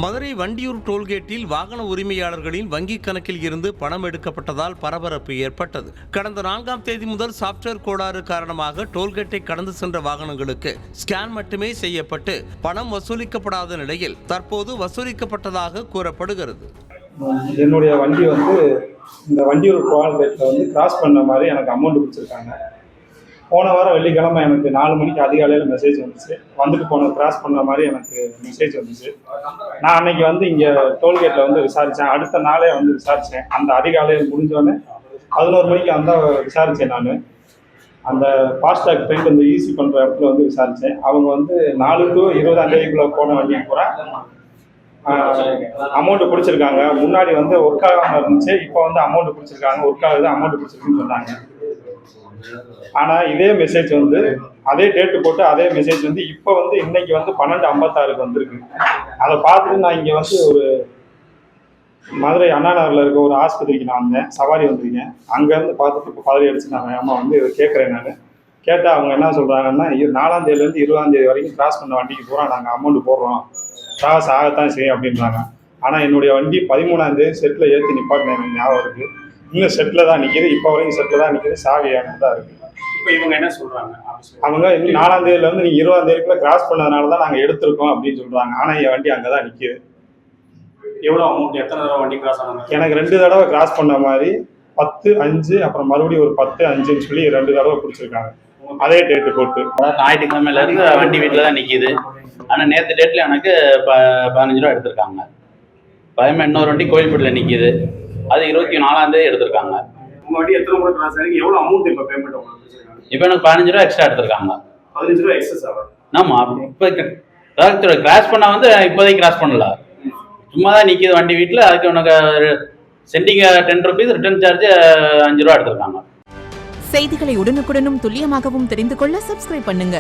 மதுரை வண்டியூர் டோல்கேட்டில் வாகன உரிமையாளர்களின் வங்கிக் கணக்கில் இருந்து பணம் எடுக்கப்பட்டதால் பரபரப்பு ஏற்பட்டது. கடந்த 4ஆம் தேதி முதல் சாப்ட்வேர் கோளாறு காரணமாக டோல்கேட்டை கடந்து சென்ற வாகனங்களுக்கு ஸ்கேன் மட்டுமே செய்யப்பட்டு பணம் வசூலிக்கப்படாத நிலையில் தற்போது வசூலிக்கப்பட்டதாக கூறப்படுகிறது. என்னுடைய வண்டி இந்த வண்டியூர் டோல்கேட்டில் கிராஸ் பண்ண மாதிரி எனக்கு அமௌண்ட் பிடிச்சிருக்காங்க. போன வாரம் வெள்ளிக்கிழமை எனக்கு 4 மணிக்கு அதிகாலையில் மெசேஜ் வந்துச்சு. வந்துட்டு கிராஸ் பண்ண மாதிரி எனக்கு மெசேஜ் வந்துச்சு. நான் அன்னைக்கு இங்கே டோல்கேட்டில் விசாரித்தேன். அடுத்த நாளே விசாரித்தேன். அந்த அதிகாலையில் முடிஞ்சோடனே 11 மணிக்கு விசாரித்தேன். நான் அந்த ஃபாஸ்டாக் பெயிண்ட் அந்த ஈஸி பண்ணுற இடத்துல விசாரித்தேன். அவங்க 4 to 20ஆம் தேதிக்குள்ளே போன வண்டியை பூரா அமௌண்ட் பிடிச்சிருக்காங்க. முன்னாடி ஒர்க் ஆகாமல் இருந்துச்சு. இப்போ அமௌண்ட் பிடிச்சிருக்காங்க. ஒர்க் ஆகுது, அமௌண்ட் பிடிச்சிருக்குன்னு சொன்னாங்க. ஆனால் இதே மெசேஜ் அதே டேட்டு போட்டு அதே மெசேஜ் இப்போ இன்னைக்கு 12:56 வந்திருக்கு. அதை பார்த்துட்டு நான் இங்கே ஒரு மதுரை அண்ணா நகரில் இருக்க ஒரு ஆஸ்பத்திரிக்கு நான் வந்தேன். சவாரி வந்திருக்கேன். அங்கேருந்து பார்த்துட்டு இப்போ பதவி அடிச்சு நான் அம்மா இதை கேட்குறேன். நான் கேட்டால் அவங்க என்ன சொல்கிறாங்கன்னா, 4ஆம் தேதியிலேருந்து 20ஆம் தேதி வரைக்கும் கிராஸ் பண்ண வண்டிக்கு பூரா நாங்கள் அமௌண்ட் போடுறோம், டிராவல்ஸ் ஆகத்தான் செய்யும் அப்படின்றாங்க. ஆனால் என்னுடைய வண்டி 13ஆம் தேதி செட்டில் ஏற்றி நிப்பாட்டினேன். எனக்கு ஞாபகம் இருக்குது. இன்னும் செட்டில் தான் நிற்கிது. இப்போ வரைக்கும் செட்டில் தான் நிற்கிது. சாவியாக தான் இருக்குது. இப்போ இவங்க என்ன சொல்கிறாங்க? அவங்க இன்னும் 4ஆம் தேதியிலேருந்து நீங்கள் 20ஆம் தேதிக்குள்ளே கிராஸ் பண்ணதுனால தான் நாங்கள் எடுத்திருக்கோம் அப்படின்னு சொல்கிறாங்க. ஆனால் என் வண்டி அங்கே தான் நிற்கிது. எவ்வளோ அமௌண்ட்? எத்தனை தடவை வண்டி கிராஸ் ஆன மாதிரி? எனக்கு 2 தடவை கிராஸ் பண்ண மாதிரி 10, 5 அப்புறம் மறுபடியும் ஒரு 10, 5ன்னு சொல்லி 2 தடவை பிடிச்சிருக்காங்க. அதே டேட்டு போட்டு. ஞாயிற்றுக்கிழமையிலேருந்து வண்டி வீட்டில் தான் நிற்கிது. ஆனால் நேற்று டேட்டில் எனக்கு 15 ரூபா எடுத்திருக்காங்க. பயமா இன்னொரு வண்டி கோயில்பட்டில் நிற்கிது. அது 24ஆம் தேதி எடுத்திருக்காங்க. உங்கள் வண்டி எத்தனை முறை கிராஸ் ஆகி எவ்வளோ அமௌண்ட் இப்போ பேமெண்ட் உங்களுக்கு? இப்போ எனக்கு 15 ரூபா எக்ஸ்ட்ரா எடுத்திருக்காங்க. 15 ரூபா எக்ஸஸ் ஆகும். ஆமாம். இப்போ கிராஸ் பண்ண இப்போதைக்கு கிராஸ் பண்ணல, சும்மா தான் நிற்கிது வண்டி வீட்டில். அதுக்கு உனக்கு சென்டிங் 10 rupees, ரிட்டர்ன் சார்ஜ் 5 ரூபா எடுத்திருக்காங்க. செய்திகளை உடனுக்குடனும் துல்லியமாகவும் தெரிந்து கொள்ள சப்ஸ்கிரைப் பண்ணுங்க.